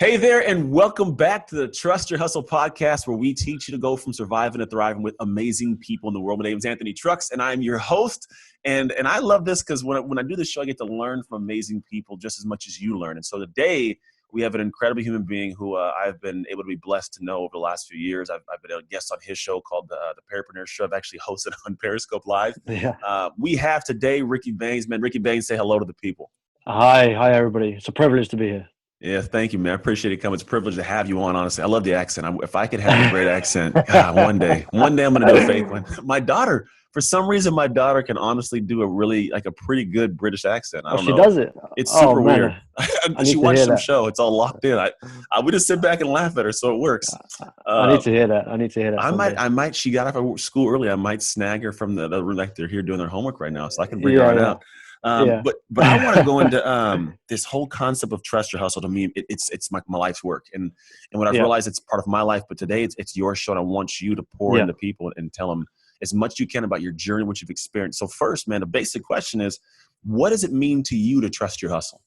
Hey there, and welcome back to the Trust Your Hustle podcast, where we teach you to go from surviving to thriving with amazing people in the world. My name is Anthony Trucks, and I'm your host. And I love this because when I do this show, I get to learn from amazing people just as much as you learn. And so today, we have an incredible human being who I've been able to be blessed to know over the last few years. I've been a guest on his show called the Parapreneur Show. I've actually hosted on Periscope Live. Yeah. We have today Riky Bains. Man, Riky Bains, say hello to the people. Hi, everybody. It's a privilege to be here. Yeah, thank you, man. I appreciate it coming. It's a privilege to have you on, honestly. I love the accent. If I could have a great accent, God, one day I'm going to do a fake one. My daughter, for some reason, can honestly do a pretty good British accent. I don't know. She does it? It's super weird. She watched some show. It's all locked in. I would just sit back and laugh at her, so it works. I need to hear that. I might. She got off of school early. I might snag her from the room, like they're here doing their homework right now, so I can bring her on out. But I want to go into this whole concept of trust your hustle. To me, it's my life's work, and what I've realized, it's part of my life. But today, it's your show, and I want you to pour into people and tell them as much as you can about your journey, what you've experienced. So first, man, the basic question is, what does it mean to you to trust your hustle?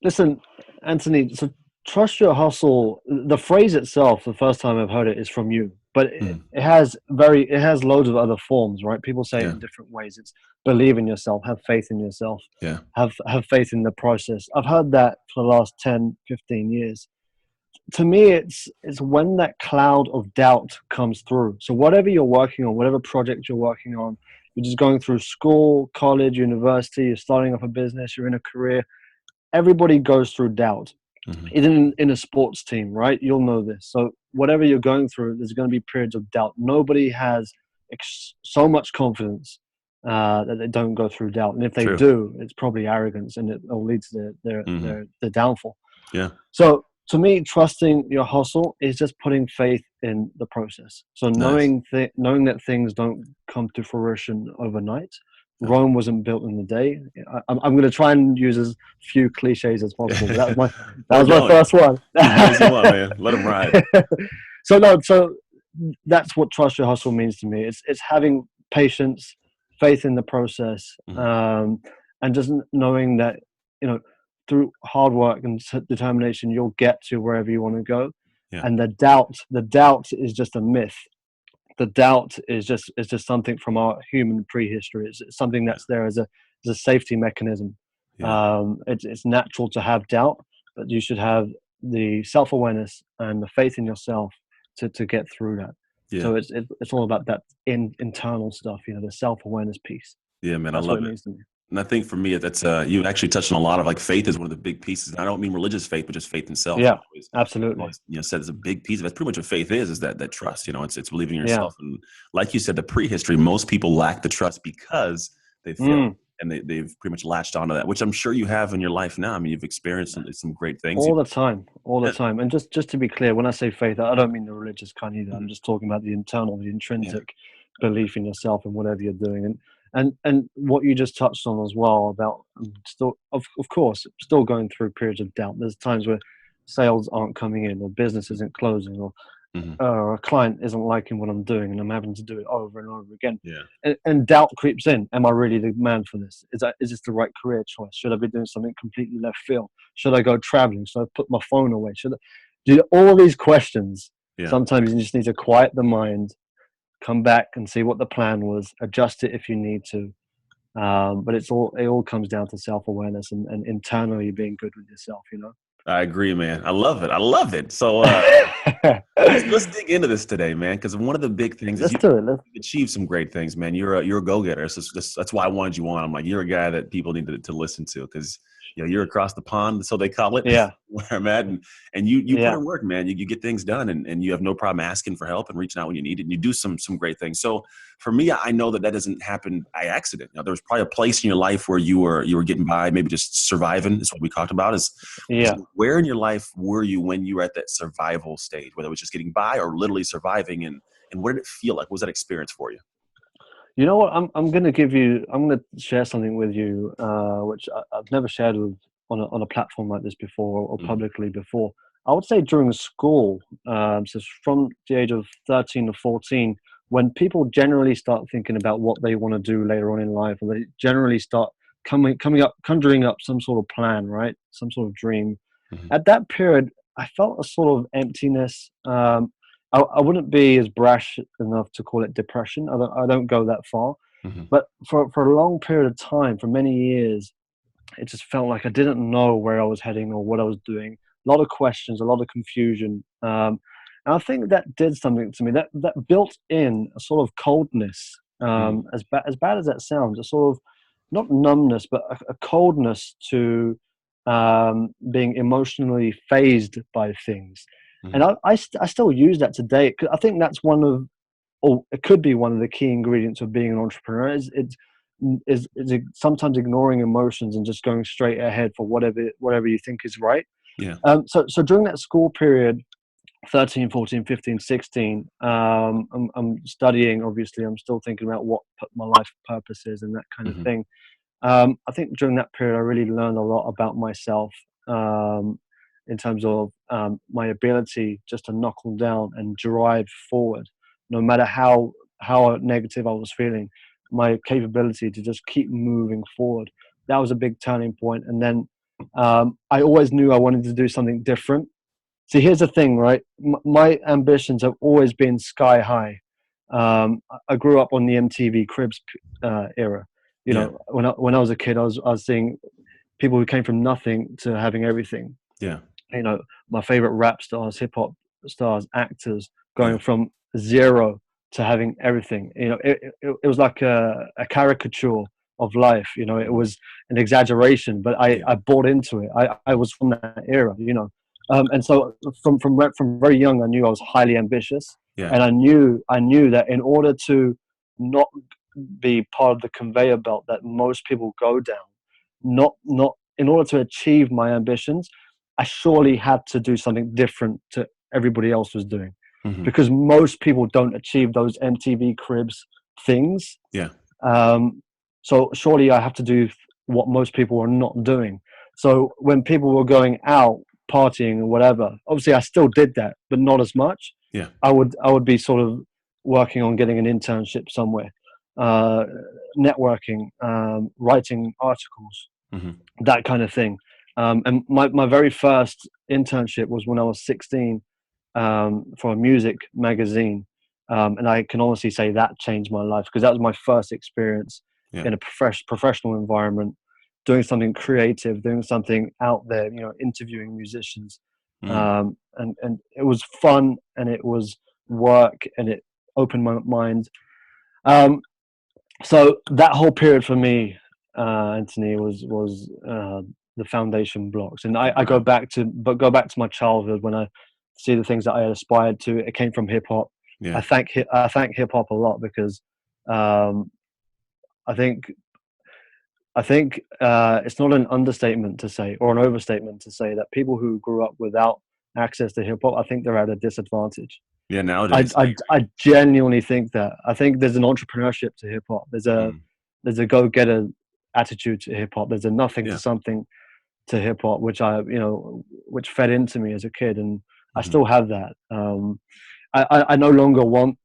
Listen, Anthony. So trust your hustle. The phrase itself, the first time I've heard it, is from you. But it has loads of other forms, right? People say it in different ways. It's believe in yourself, have faith in yourself, have faith in the process. I've heard that for the last 10, 15 years. To me, it's when that cloud of doubt comes through. So whatever you're working on, whatever project you're working on, you're just going through school, college, university, you're starting up a business, you're in a career. Everybody goes through doubt. Even in a sports team, right? You'll know this. So whatever you're going through, there's going to be periods of doubt. Nobody has so much confidence that they don't go through doubt. And if they do, it's probably arrogance, and it will lead to their downfall. Yeah. So to me, trusting your hustle is just putting faith in the process. So knowing that things don't come to fruition overnight. Rome wasn't built in a day. I'm going to try and use as few cliches as possible. That was my first one. Easy one, man. Let them ride. So that's what trust your hustle means to me. It's having patience, faith in the process, and just knowing that through hard work and determination you'll get to wherever you want to go. Yeah. And the doubt is just a myth. The doubt is just something from our human prehistory. It's something that's there as a safety mechanism. Yeah. It's natural to have doubt, but you should have the self-awareness and the faith in yourself to get through that. Yeah. So it's all about that internal stuff, the self-awareness piece. Yeah, man, I love it. And I think for me, that's you actually touched on a lot of faith is one of the big pieces. And I don't mean religious faith, but just faith in self. Yeah, absolutely. Said it's a big piece of it. That's pretty much what faith is that trust. It's believing in yourself. Yeah. And like you said, the prehistory, most people lack the trust because they failed and they've pretty much latched onto that, which I'm sure you have in your life now. I mean, you've experienced some great things all the time. And just to be clear, when I say faith, I don't mean the religious kind either. I'm just talking about the internal, the intrinsic belief in yourself and whatever you're doing. And what you just touched on as well about still, of course, still going through periods of doubt. There's times where sales aren't coming in, or business isn't closing, or a client isn't liking what I'm doing, and I'm having to do it over and over again. Yeah. And doubt creeps in. Am I really the man for this? Is this the right career choice? Should I be doing something completely left field? Should I go traveling? Should I put my phone away? Should I do all these questions? Yeah. Sometimes you just need to quiet the mind, come back and see what the plan was, adjust it if you need to. But it all comes down to self-awareness and internally being good with yourself, I agree, man. I love it. So let's dig into this today, man, because one of the big things is you've achieved some great things, man. You're a go-getter. So that's why I wanted you on. I'm like, you're a guy that people need to listen to because you're across the pond, so they call it. Yeah, where I'm at, and you put in work, man. You get things done, and you have no problem asking for help and reaching out when you need it. And you do some great things. So for me, I know that doesn't happen by accident. There was probably a place in your life where you were getting by, maybe just surviving. Is what we talked about. Where in your life were you when you were at that survival stage, whether it was just getting by or literally surviving, and what did it feel like? What was that experience for you? You know what? I'm going to share something with you, which I've never shared on a platform like this before or publicly before. I would say during school, so from the age of 13 or 14, when people generally start thinking about what they want to do later on in life, or they generally start conjuring up some sort of plan, right? Some sort of dream. Mm-hmm. At that period, I felt a sort of emptiness. I wouldn't be as brash enough to call it depression. I don't go that far. Mm-hmm. But for a long period of time, for many years, it just felt like I didn't know where I was heading or what I was doing. A lot of questions, a lot of confusion. And I think that did something to me. That built in a sort of coldness. As bad as that sounds, a sort of not numbness, but a coldness to being emotionally phased by things. Mm-hmm. And I still use that today. I think that's one of, or it could be one of the key ingredients of being an entrepreneur. Is sometimes ignoring emotions and just going straight ahead for whatever you think is right. Yeah. So during that school period, 13, 14, 15, 16, I'm studying. Obviously, I'm still thinking about what my life purpose is and that kind of Mm-hmm. thing. I think during that period, I really learned a lot about myself, in terms of my ability just to knuckle down and drive forward, no matter how negative I was feeling. My capability to just keep moving forward. That was a big turning point. And then I always knew I wanted to do something different. See, here's the thing, right? My ambitions have always been sky high. I grew up on the MTV Cribs era. You Yeah. know, when I was a kid, I was seeing people who came from nothing to having everything. Yeah. You know, my favorite rap stars, hip hop stars, actors Yeah. going from zero to having everything. You know, it was like a caricature of life. You know, it Mm-hmm. was an exaggeration, but Yeah. I bought into it. I was from that era. You know, and so from very young, I knew I was highly ambitious, Yeah. and I knew that in order to not be part of the conveyor belt that most people go down, not in order to achieve my ambitions, I surely had to do something different to everybody else was doing, Mm-hmm. because most people don't achieve those MTV Cribs things. Yeah. Um, so surely I have to do what most people are not doing. So when people were going out partying or whatever, obviously I still did that, but not as much. Yeah. I would be sort of working on getting an internship somewhere, uh, networking, writing articles, Mm-hmm. that kind of thing. And my very first internship was when I was 16, for a music magazine. And I can honestly say that changed my life, because that was my first experience Yeah. in a professional environment, doing something creative, doing something out there, you know, interviewing musicians. Mm. And it was fun, and it was work, and it opened my mind. Um, so that whole period for me, Anthony, was the foundation blocks. And I Wow. go back to my childhood when I see the things that I aspired to. It came from hip hop. Yeah. I thank hip hop a lot, because um, I think it's not an understatement to say, or an overstatement to say, that people who grew up without access to hip hop, I think they're at a disadvantage. Yeah. I, Nowadays, I I, agree. I genuinely think that. I think there's an entrepreneurship to hip hop. Mm. There's a go-getter attitude to hip hop. There's a nothing to Yeah. something to hip hop, which fed into me as a kid, and I Mm-hmm. still have that. I no longer want.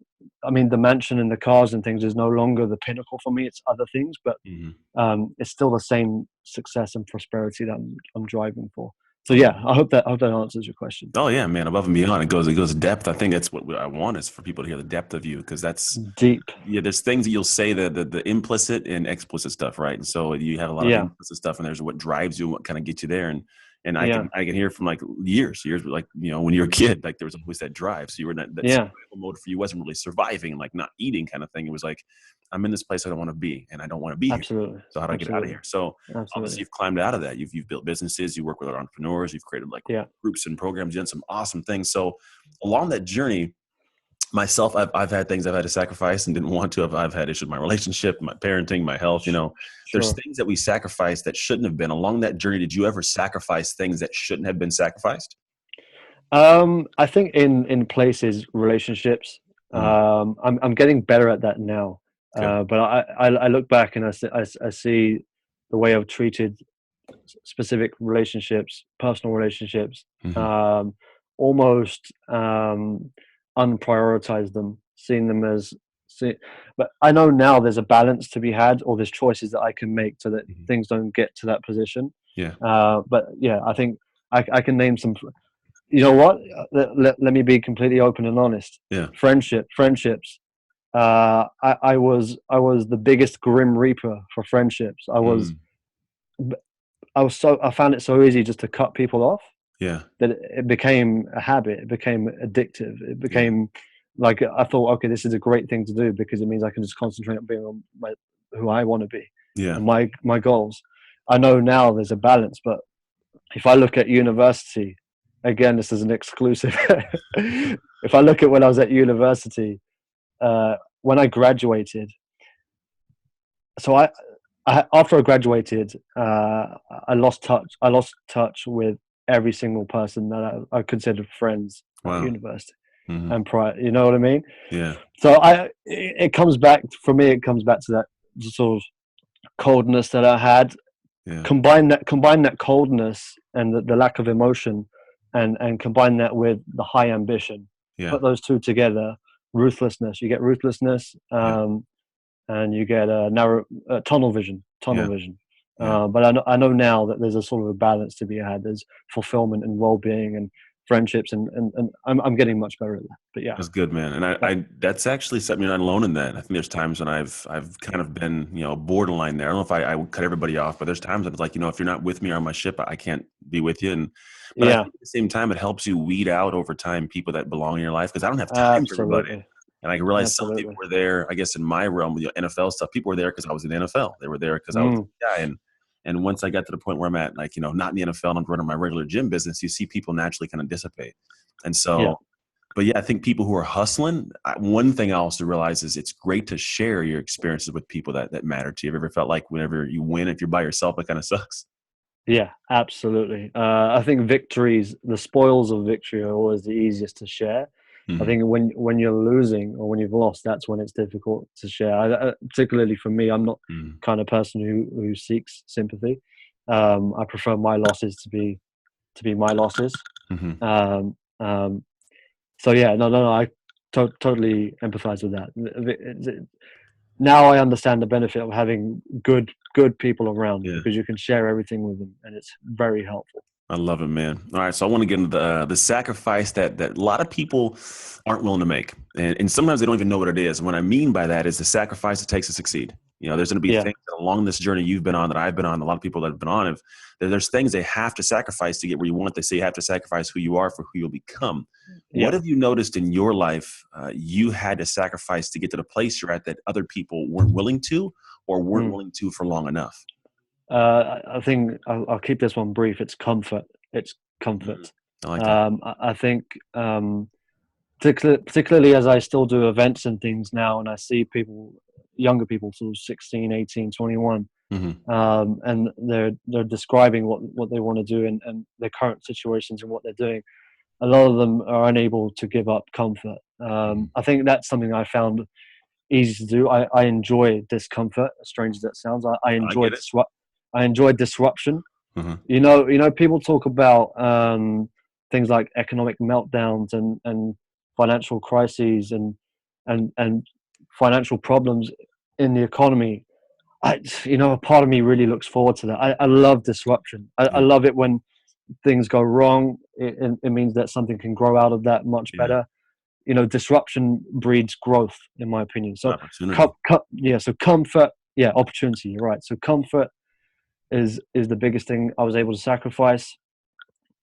I mean, the mansion and the cars and things is no longer the pinnacle for me. It's other things, but Mm-hmm. it's still the same success and prosperity that I'm driving for. So yeah, I hope that answers your question. Oh yeah, man! Above and beyond, it goes depth. I think that's what I want, is for people to hear the depth of you, because that's, Deep. yeah. There's things that you'll say, the implicit and explicit stuff, right? And so you have a lot of Yeah, implicit stuff, and there's what drives you and what kind of gets you there. And yeah, I can hear from like years, like, when you're a kid, like there was always that drive. So you were in that yeah. survival mode for you. Wasn't really surviving, like not eating kind of thing. It was like, I'm in this place I don't want to be, and I don't want to be here. Absolutely, So how do I get out of absolutely, here? So obviously absolutely. you've climbed out of that. You've built businesses. You work with other entrepreneurs. You've created like Yeah, groups and programs. You've done some awesome things. So along that journey, myself, I've had things I've had to sacrifice and didn't want to. I've had issues with my relationship, my parenting, my health. There's sure. things that we sacrifice that shouldn't have been. Along that journey, did you ever sacrifice things that shouldn't have been sacrificed? I think in places, relationships. Mm, I'm getting better at that now. good. But I look back, and I see the way I've treated specific relationships, personal relationships, Hmm. um, almost unprioritized them, seeing them as. See, but I know now there's a balance to be had, or there's choices that I can make so that Hmm. things don't get to that position. Yeah. But yeah, I think I can name some. You know what? Let me be completely open and honest. Yeah. Friendships. I was the biggest grim reaper for friendships. I found it so easy just to cut people off. Yeah. That it became a habit. It became addictive. It became like I thought, okay, this is a great thing to do because it means I can just concentrate on being on who I want to be and my goals. I know now there's a balance, but if I look at university, again, this is an exclusive. If I look at when I was at university, when I graduated, so after I graduated, I lost touch. I lost touch with every single person that I considered friends at university and prior. You know what I mean? Yeah. So it comes back for me. It comes back to that sort of coldness that I had. Yeah. Combine that coldness and the lack of emotion, and combine that with the high ambition. Yeah. Put those two together. Ruthlessness. You get ruthlessness. And you get a narrow tunnel vision. But I know now that there's a sort of a balance to be had. There's fulfillment and well-being and friendships, and I'm getting much better at that. But yeah, that's good, man. And I that's actually something you're not alone in that. I think there's times when I've kind of been, borderline there. I don't know if I would cut everybody off, but there's times when it's like, if you're not with me or on my ship, I can't be with you. But I think at the same time, it helps you weed out over time people that belong in your life, because I don't have time for everybody. And I realized some people were there, I guess, in my realm, NFL stuff. People were there because I was in the NFL. They were there because I was a guy. And once I got to the point where I'm at, like, not in the NFL and I'm running my regular gym business, you see people naturally kind of dissipate. And so, but yeah, I think people who are hustling, one thing I also realize is it's great to share your experiences with people that matter to you. Have you ever felt like whenever you win, if you're by yourself, it kind of sucks? Yeah, absolutely. I think the spoils of victory are always the easiest to share. I think when you're losing or when you've lost, that's when it's difficult to share. Particularly for me, I'm not the kind of person who seeks sympathy. I prefer my losses to be my losses. So yeah, no, I totally empathize with that. Now I understand the benefit of having good people around because you can share everything with them, and it's very helpful. I love it, man. All right, so I want to get into the sacrifice that a lot of people aren't willing to make, and sometimes they don't even know what it is. And what I mean by that is the sacrifice it takes to succeed. There's going to be things along this journey you've been on, that I've been on, a lot of people that have been on. There's things they have to sacrifice to get where you want. They say you have to sacrifice who you are for who you'll become. What have you noticed in your life you had to sacrifice to get to the place you're at that other people weren't willing to, or weren't willing to for long enough? I think I'll keep this one brief. It's comfort. It's comfort. I like that. I think, particularly as I still do events and things now, and I see younger people, sort of 16, 18, 21, and they're describing what they want to do and their current situations and what they're doing. A lot of them are unable to give up comfort. I think that's something I found easy to do. I enjoy discomfort, as strange as that sounds. I enjoy disruption. People talk about things like economic meltdowns and financial crises and financial problems in the economy. A part of me really looks forward to that. I love disruption. I love it when things go wrong. It means that something can grow out of that much better. Disruption breeds growth, in my opinion. So, so comfort, opportunity. You're right. So comfort is the biggest thing I was able to sacrifice,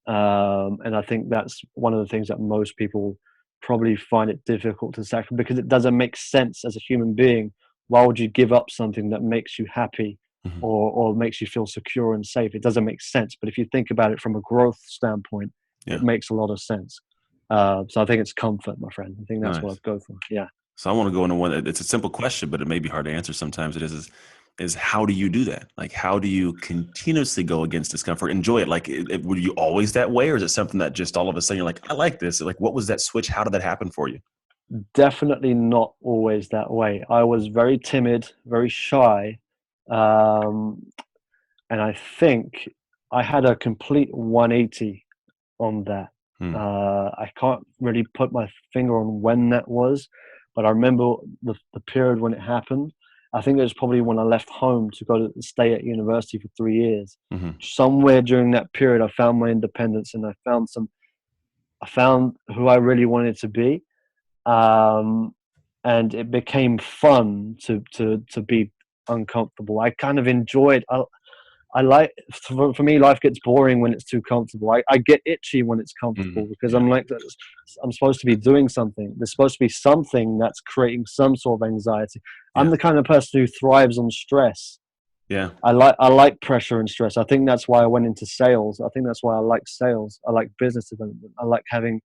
and I think that's one of the things that most people probably find it difficult to sacrifice because it doesn't make sense as a human being. Why would you give up something that makes you happy or makes you feel secure and safe? It doesn't make sense. But if you think about it from a growth standpoint, it makes a lot of sense. So I think it's comfort, my friend. I think that's what I'd go for. Yeah. So I want to go into one. It's a simple question, but it may be hard to answer sometimes. It is how do you do that? Like, how do you continuously go against discomfort? Enjoy it. Like, were you always that way, or is it something that just all of a sudden you're like, I like this? Like, what was that switch? How did that happen for you? Definitely not always that way. I was very timid, very shy. And I think I had a complete 180 on that. I can't really put my finger on when that was, but I remember the period when it happened. I think it was probably when I left home to go to stay at university for 3 years. Mm-hmm. Somewhere during that period, I found my independence, and I found who I really wanted to be. And it became fun to be uncomfortable. I kind of enjoyed. I like, for me, life gets boring when it's too comfortable. I get itchy when it's Mm-hmm. comfortable because Yeah. I'm like, I'm supposed to be doing something. There's supposed to be something that's creating some sort of anxiety. I'm Yeah. the kind of person who thrives on stress. Yeah. I like pressure and stress. I think that's why I went into sales. I think that's why I like sales. I like business development. I like having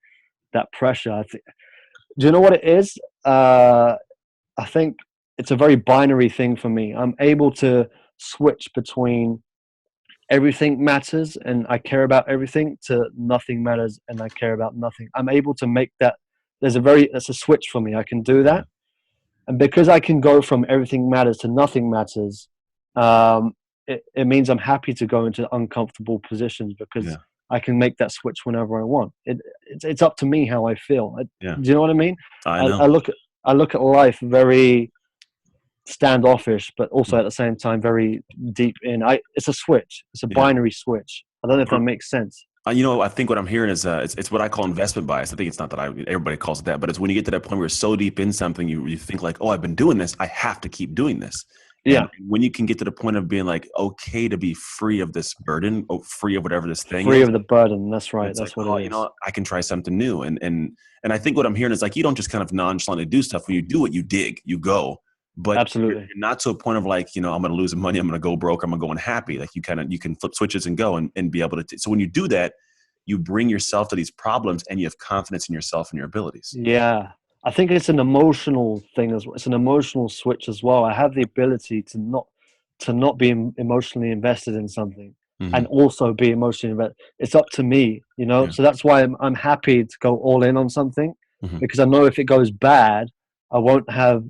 that pressure. Do you know what it is? I think it's a very binary thing for me. I'm able to switch between everything matters and I care about everything to nothing matters and I care about nothing. I'm able to make that. That's a switch for me. I can do Yeah. that, and because I can go from everything matters to nothing matters, um, it means I'm happy to go into uncomfortable positions because Yeah. I can make that switch whenever I want. It's up to me how I feel. Yeah. Do you know what I mean? I I, know. I look at I look at life very standoffish, but also at the same time very deep in. It's a switch. It's a Yeah. binary switch. I don't know if that makes sense. I think what I'm hearing is it's what I call investment bias. I think it's not that everybody calls it that, but it's when you get to that point where you're so deep in something, you think like, oh, I've been doing this, I have to keep doing this. Yeah, And when you can get to the point of being like, okay, to be free of this burden, free of whatever this thing free is, of the burden. That's right. it's like, That's what oh, it is. I can try something new. And I think what I'm hearing is like, you don't just kind of nonchalantly do stuff. When you do it, you dig, you go. But you're Absolutely. not to a point of like, I'm going to lose money, I'm going to go broke, I'm going to go unhappy. Like you can flip switches and go and be able to. So when you do that, you bring yourself to these problems and you have confidence in yourself and your abilities. Yeah, I think it's an emotional thing as well. It's an emotional switch as well. I have the ability to not be emotionally invested in something Mm-hmm. and also be emotionally invested. It's up to me, you know. Yeah. So that's why I'm happy to go all in on something Mm-hmm. because I know if it goes bad, I won't have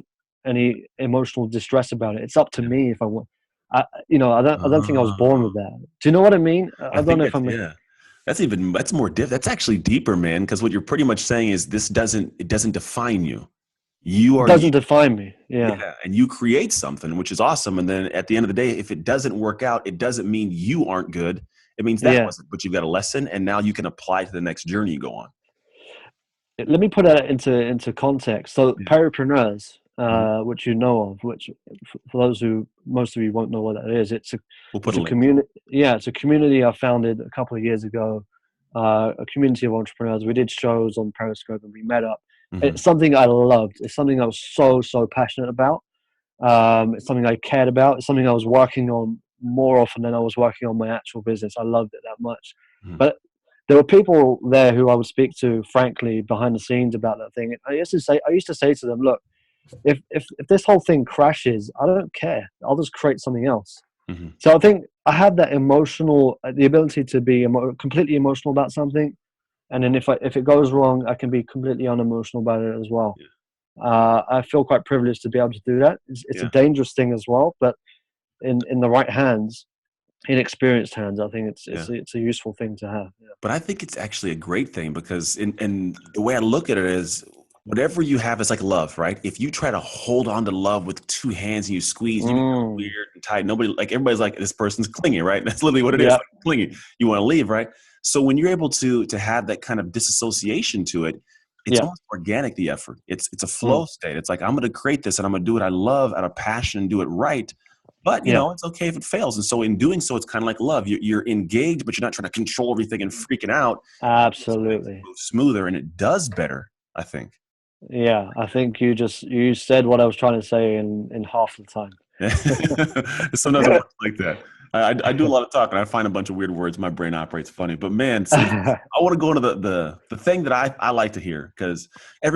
any emotional distress about it. It's up to Yeah. me if I want. I don't think I was born with that. Do you know what I mean? I I don't think know if that's, I'm. yeah. That's more that's actually deeper, man. Because what you're pretty much saying is it doesn't define you. You It are you. doesn't define me. Yeah. Yeah. And you create something, which is awesome. And then at the end of the day, if it doesn't work out, it doesn't mean you aren't good. It means that Yeah. wasn't, but you've got a lesson and now you can apply to the next journey you go on. Let me put that into context. So Yeah. peripreneurs, Mhm. which you know of, which for those who most of you won't know what that is, We'll put it's a a link. community. Yeah, it's a community I founded a couple of years ago. A community of entrepreneurs. We did shows on Periscope and we met up. Mm-hmm. It's something I loved. It's something I was so passionate about. It's something I cared about. It's something I was working on more often than I was working on my actual business. I loved it that much. Mm-hmm. But there were people there who I would speak to, frankly, behind the scenes about that thing. I used to say to them, look, if this whole thing crashes, I don't care. I'll just create something else. Mm-hmm. So I think I have that the ability to be completely emotional about something, and then if it goes wrong, I can be completely unemotional about it as well. Yeah. I feel quite privileged to be able to do that. It's a Yeah. dangerous thing as well, but in the right hands, in experienced hands, I think Yeah. it's a useful thing to have. Yeah. But I think it's actually a great thing because in the way I look at it is whatever you have is like love, right? If you try to hold on to love with two hands and you squeeze, you become Mm, weird and tight. Everybody's like, this person's clingy, right? That's literally what it is, yeah, like clingy. You want to leave, right? So when you're able to have that kind of disassociation to it, it's yeah. almost organic, the effort. It's a Mm, flow state. It's like I'm gonna create this and I'm gonna do what I love out of passion and do it right. But yeah, it's okay if it fails. And so in doing so, it's kind of like love. You're engaged, but you're not trying to control everything and freaking out. It makes it absolutely. move smoother and it does better, I think. Yeah, I think you said what I was trying to say in half the time. Sometimes it works like that. I do a lot of talking. I find a bunch of weird words. My brain operates funny. But man, I want to go into the thing that I like to hear because Yeah,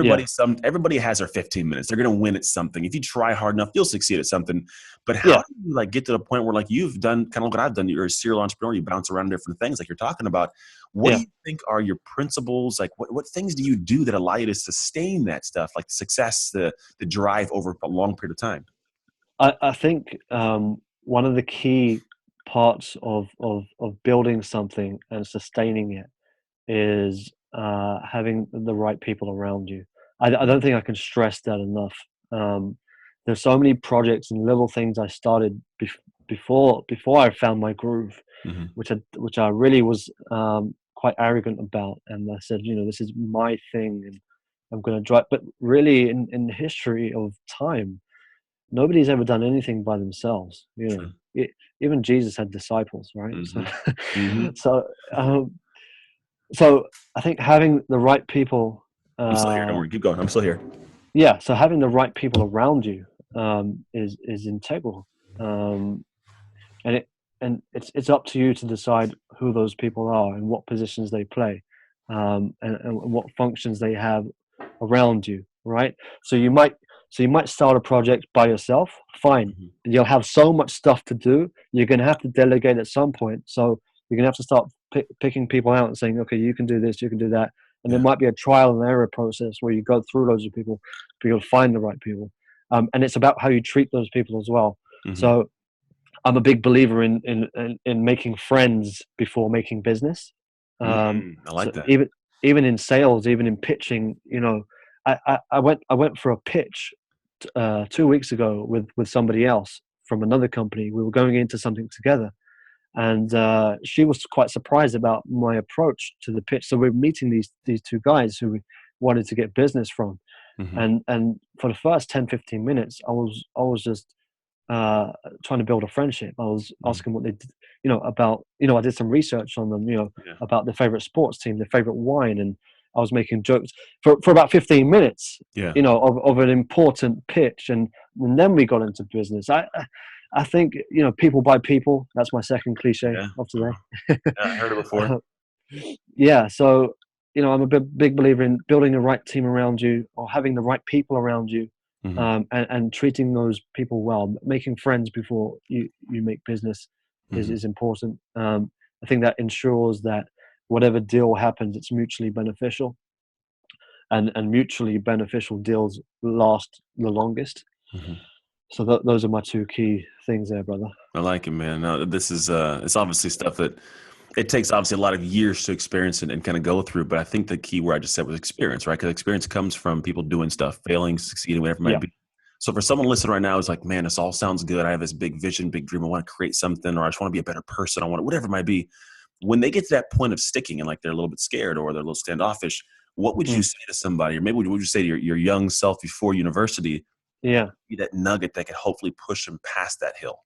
everybody has their 15 minutes. They're gonna win at something. If you try hard enough, you'll succeed at something. But how yeah. do you like get to the point where like you've done kind of what I've done? You're a serial entrepreneur. You bounce around different things like you're talking about. What do Yeah, you think are your principles? Like what things do you do that allow you to sustain that stuff, like success, the drive over a long period of time? I think one of the key parts of building something and sustaining it is having the right people around you. I don't think I can stress that enough. Um, there's so many projects and little things I started before I found my groove, Mm-hmm. which I really was quite arrogant about, and I said, this is my thing, and I'm going to drive. But really, in the history of time, nobody's ever done anything by themselves. Even Jesus had disciples, right? Mm-hmm. Mm-hmm. So I think having the right people. I'm still here. Don't worry. Keep going. I'm still here. Yeah. So having the right people around you is integral, and it's up to you to decide who those people are and what positions they play, and what functions they have around you. Right. So you might start a project by yourself. Fine. Mm-hmm. You'll have so much stuff to do. You're going to have to delegate at some point. So you're going to have to start picking people out and saying, okay, you can do this, you can do that. And there might be a trial and error process where you go through loads of people, but you'll find the right people. And it's about how you treat those people as well. Mm-hmm. So I'm a big believer in making friends before making business. I like that. Even in sales, even in pitching, I went for a pitch 2 weeks ago with somebody else from another company. We were going into something together, and she was quite surprised about my approach to the pitch. So we're meeting these two guys who we wanted to get business from, mm-hmm. and for the first 10-15 minutes, I was just trying to build a friendship. I was asking what they did, about, I did some research on them, about their favorite sports team, their favorite wine, and I was making jokes for about 15 minutes, of an important pitch, and then we got into business. I think, people buy people. That's my second cliche of today. I heard it before. So, I'm a big believer in building the right team around you, or having the right people around you, and treating those people well. Making friends before you make business is important. I think that ensures that whatever deal happens, it's mutually beneficial, and mutually beneficial deals last the longest. So those are my two key things there, brother. I like it, man. No, this is it's obviously stuff that it takes obviously a lot of years to experience and kind of go through. But I think the key word I just said was experience, right? Because experience comes from people doing stuff, failing, succeeding, whatever it might be. So for someone listening right now who's like, man, this all sounds good. I have this big vision, big dream. I want to create something, or I just want to be a better person. I want to, whatever it might be. When they get to that point of sticking and like they're a little bit scared or they're a little standoffish, what would you say to somebody, or maybe what would you say to your young self before university? Be that nugget that could hopefully push them past that hill.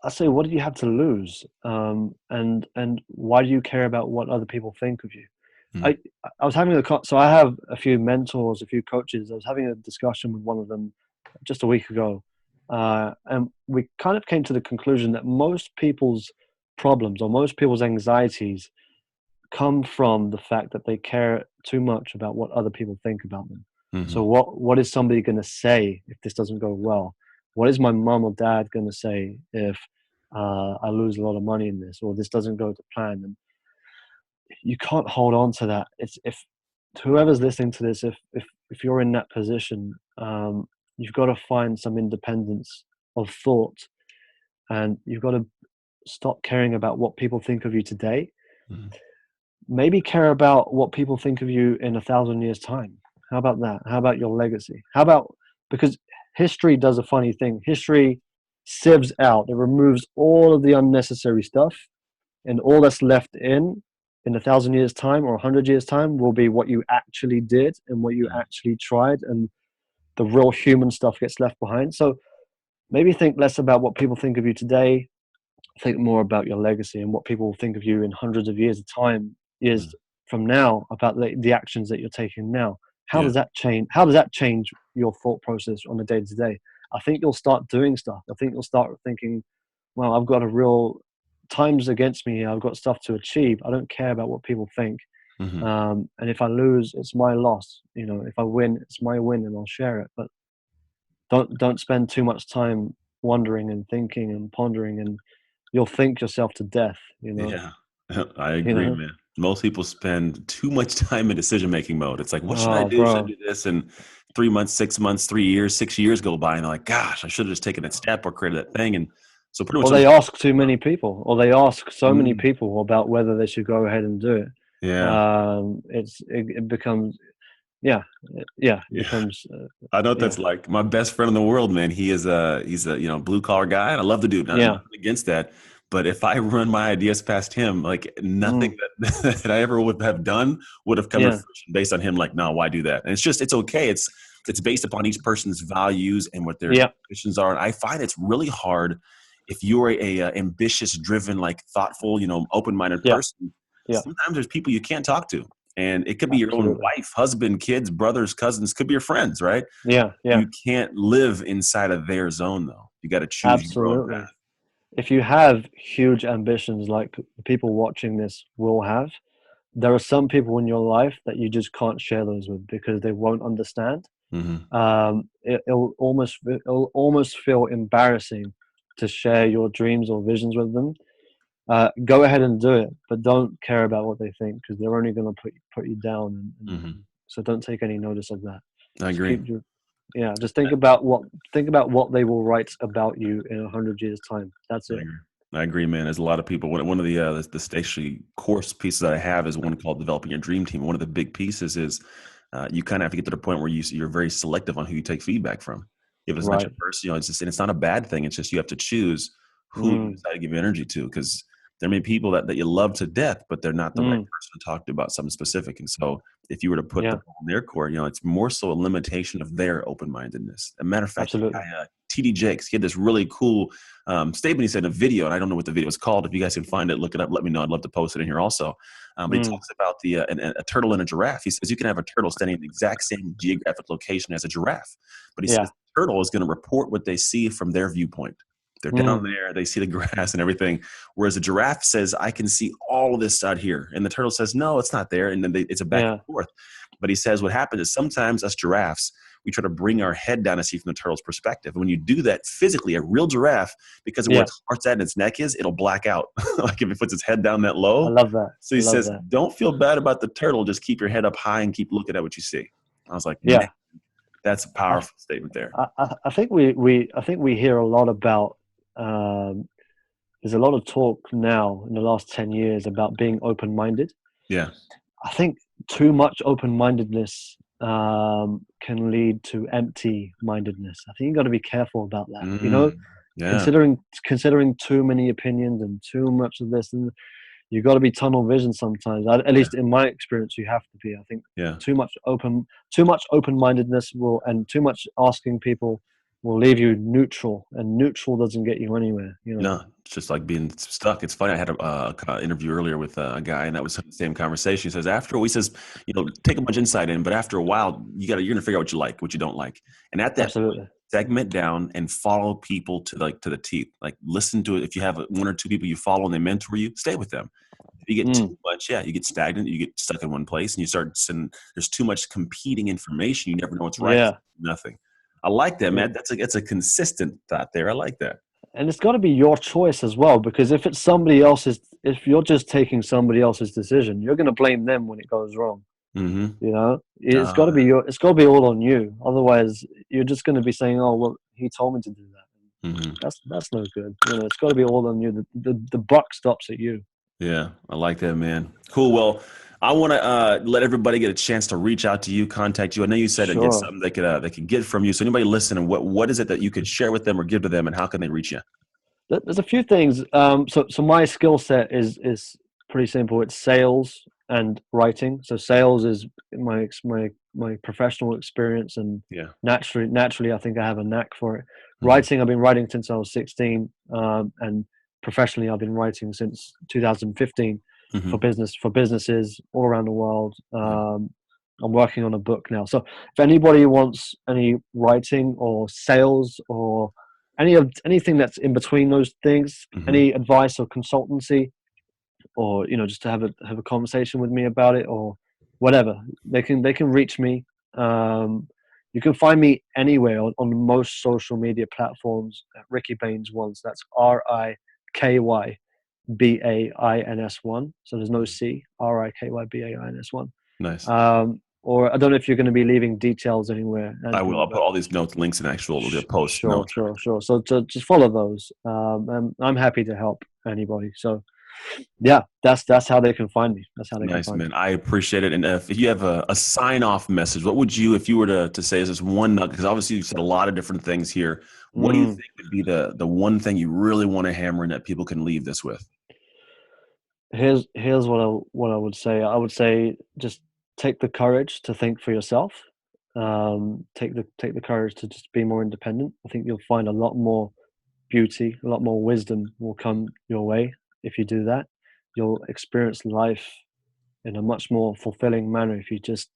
I say, what do you have to lose? And why do you care about what other people think of you? I was having so I have a few mentors, a few coaches. I was having a discussion with one of them just a week ago. And we kind of came to the conclusion that most people's problems or most people's anxieties come from the fact that they care too much about what other people think about them. So what is somebody going to say if this doesn't go well? What is my mom or dad going to say if I lose a lot of money in this, or this doesn't go to plan? And you can't hold on to that. It's if whoever's listening to this, if you're in that position, you've got to find some independence of thought, and you've got to stop caring about what people think of you today. Maybe care about what people think of you in 1,000 years' time. How about that? How about your legacy? Because history does a funny thing. History sieves out. It removes all of the unnecessary stuff, and all that's left in 1,000 years' time or 100 years' time will be what you actually did and what you actually tried, and the real human stuff gets left behind. So maybe think less about what people think of you today. Think more about your legacy and what people will think of you in hundreds of years of time, years from now, about the actions that you're taking now. How does that change? How does that change your thought process on a day-to-day? I think you'll start doing stuff. I think you'll start thinking, well, I've got a real times against me. I've got stuff to achieve. I don't care about what people think. And if I lose, it's my loss. If I win, it's my win, and I'll share it. But don't spend too much time wondering and thinking and pondering, and you'll think yourself to death. Yeah, I agree, man. Most people spend too much time in decision-making mode. It's like, what should I do? Should I do this? And 3 months, 6 months, 3 years, 6 years go by, and they're like, gosh, I should have just taken that step or created that thing. And so pretty much. Or they ask too many people, or they ask so many people about whether they should go ahead and do it. Yeah. It becomes, It becomes I know what that's like. My best friend in the world, man. He's a blue collar guy, and I love the dude. Nothing against that. But if I run my ideas past him, like nothing that I ever would have done would have come to fruition based on him. Like, no, why do that? And it's okay. It's based upon each person's values and what their ambitions are. And I find it's really hard if you're a ambitious, driven, like thoughtful, open minded person. Sometimes there's people you can't talk to. And it could be your own wife, husband, kids, brothers, cousins, could be your friends, right? You can't live inside of their zone, though. You got to choose your own path. If you have huge ambitions like the people watching this will have, there are some people in your life that you just can't share those with because they won't understand. It'll almost feel embarrassing to share your dreams or visions with them. Go ahead and do it, but don't care about what they think because they're only going to put you down. So don't take any notice of that. I agree. Just think about what they will write about you in 100 years' time. That's it. I agree, man. There's a lot of people. One of the station course pieces that I have is one called Developing Your Dream Team. One of the big pieces is you kind of have to get to the point where you're very selective on who you take feedback from. If it's not your person, it's not a bad thing. It's just you have to choose who you decide to give energy to, because there may be people that you love to death, but they're not the right person to talk to about something specific. And so if you were to put the ball in their court, it's more so a limitation of their open-mindedness. As a matter of fact, TD Jakes, he had this really cool statement he said in a video, and I don't know what the video is called. If you guys can find it, look it up, let me know. I'd love to post it in here also. But he talks about a turtle and a giraffe. He says you can have a turtle standing in the exact same geographic location as a giraffe, but he says the turtle is going to report what they see from their viewpoint. They're down there, they see the grass and everything. Whereas a giraffe says, I can see all of this out here. And the turtle says, no, it's not there. And then it's a back and forth. But he says what happens is sometimes us giraffes, we try to bring our head down to see from the turtle's perspective. And when you do that physically, a real giraffe, because of where its heart's at and its neck is, it'll black out. Like if it puts its head down that low. I love that. So he says, don't feel bad about the turtle. Just keep your head up high and keep looking at what you see. I was like, man, that's a powerful statement there. I think we hear a lot about, there's a lot of talk now in the last 10 years about being open-minded. Yeah. I think too much open-mindedness can lead to empty-mindedness. I think you got to be careful about that. Considering too many opinions and too much of this, and you got to be tunnel vision sometimes. At least in my experience, you have to be. I think too much open-mindedness and too much asking people will leave you neutral, and neutral doesn't get you anywhere. No, it's just like being stuck. It's funny. I had a interview earlier with a guy, and that was the same conversation. He says take a bunch of insight in, but after a while, you're gonna figure out what you like, what you don't like, and at that point, segment down and follow people to the teeth. Like listen to it. If you have one or two people you follow and they mentor you, stay with them. If you get too much, you get stagnant. You get stuck in one place, and you start seeing there's too much competing information. You never know what's right. Nothing. I like that, man. That's a consistent thought there. I like that. And it's got to be your choice as well, because if if you're just taking somebody else's decision, you're going to blame them when it goes wrong. It's got to be all on you. Otherwise, you're just going to be saying, "Oh, well, he told me to do that." That's no good. It's got to be all on you. The buck stops at you. Yeah, I like that, man. Cool. Well, I want to let everybody get a chance to reach out to you, contact you. I know you said get something they could get from you. So anybody listening, what is it that you could share with them or give to them, and how can they reach you? There's a few things. So my skill set is pretty simple. It's sales and writing. So sales is my professional experience, and naturally, I think I have a knack for it. Writing, I've been writing since I was 16, and professionally, I've been writing since 2015. For businesses all around the world. I'm working on a book now. So if anybody wants any writing or sales or anything that's in between those things, any advice or consultancy, or just to have a conversation with me about it or whatever, they can reach me. You can find me anywhere on most social media platforms at Riky Bains once. That's RIKY BAINS1, so there's no C. RIKYBAINS1. Nice. Or I don't know if you're going to be leaving details anywhere. I will. I'll put all these notes, links, and actual posts. Sure. So just follow those. And I'm happy to help anybody. So yeah, that's how they can find me. That's how they can Nice, find me. man. I appreciate it. And if you have a sign off message, what would you, if you were to say, is this one nugget? Because obviously you said a lot of different things here. What do you think would be the one thing you really want to hammer in that people can leave this with? Here's what I would say. I would say just take the courage to think for yourself. Take the courage to just be more independent. I think you'll find a lot more beauty, a lot more wisdom will come your way if you do that. You'll experience life in a much more fulfilling manner if you just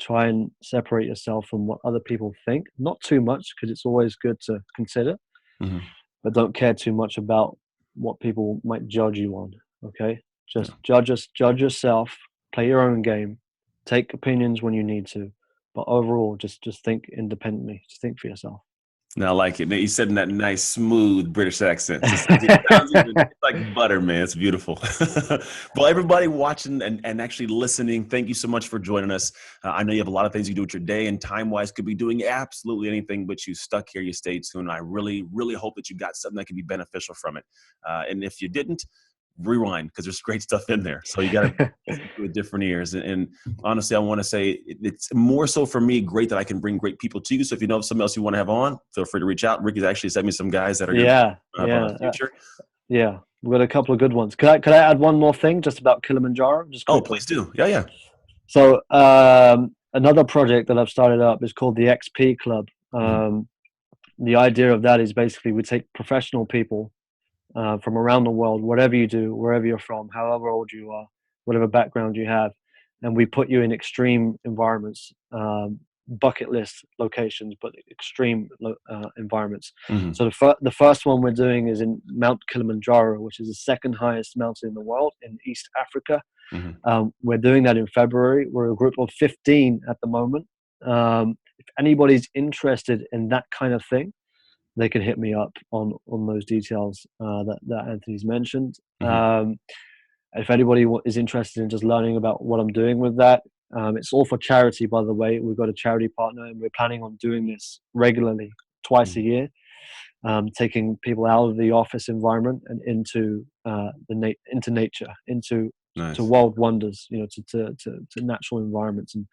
try and separate yourself from what other people think. Not too much, because it's always good to consider, Mm-hmm. but don't care too much about what people might judge you on. Okay, Yeah. just judge yourself, play your own game, take opinions when you need to, but overall, just think independently. Just think for yourself. No, I like it. You said in that nice, smooth British accent. It's like butter, man. It's beautiful. Well, everybody watching and actually listening, thank you so much for joining us. I know you have a lot of things you do with your day, and time-wise could be doing absolutely anything, but you stuck here, you stayed tuned. I really, really hope that you got something that could be beneficial from it. And if you didn't, rewind, because there's great stuff in there. So you got to listen to it with different ears. And honestly, I want to say it's more so for me great that I can bring great people to you. So if you know somebody else you want to have on, feel free to reach out. Ricky's actually sent me some guys that are going to have on the future. Yeah, we've got a couple of good ones. Could I add one more thing just about Kilimanjaro? Just quickly. Oh, please do. Yeah. So another project that I've started up is called the XP Club. The idea of that is basically we take professional people from around the world, whatever you do, wherever you're from, however old you are, whatever background you have, and we put you in extreme environments, bucket list locations, but extreme environments. So the first one we're doing is in Mount Kilimanjaro, which is the second highest mountain in the world in East Africa. We're doing that in February. We're a group of 15 at the moment. If anybody's interested in that kind of thing, they can hit me up on those details that Anthony's mentioned. If anybody is interested in just learning about what I'm doing with that, it's all for charity, by the way. We've got a charity partner, and we're planning on doing this regularly, twice a year, taking people out of the office environment and into into nature, into to world wonders, to natural environments. And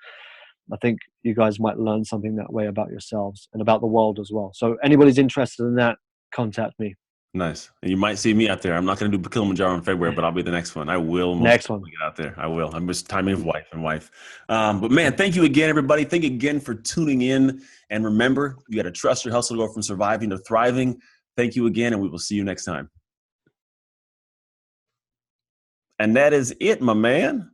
I think you guys might learn something that way about yourselves and about the world as well. So anybody's interested in that, contact me. Nice. And you might see me out there. I'm not going to do Kilimanjaro in February, but I'll be the next one. I will next one get out there. I will. I'm just timing of wife. But man, thank you again, everybody. Thank you again for tuning in. And remember, you got to trust your hustle to go from surviving to thriving. Thank you again, and we will see you next time. And that is it, my man.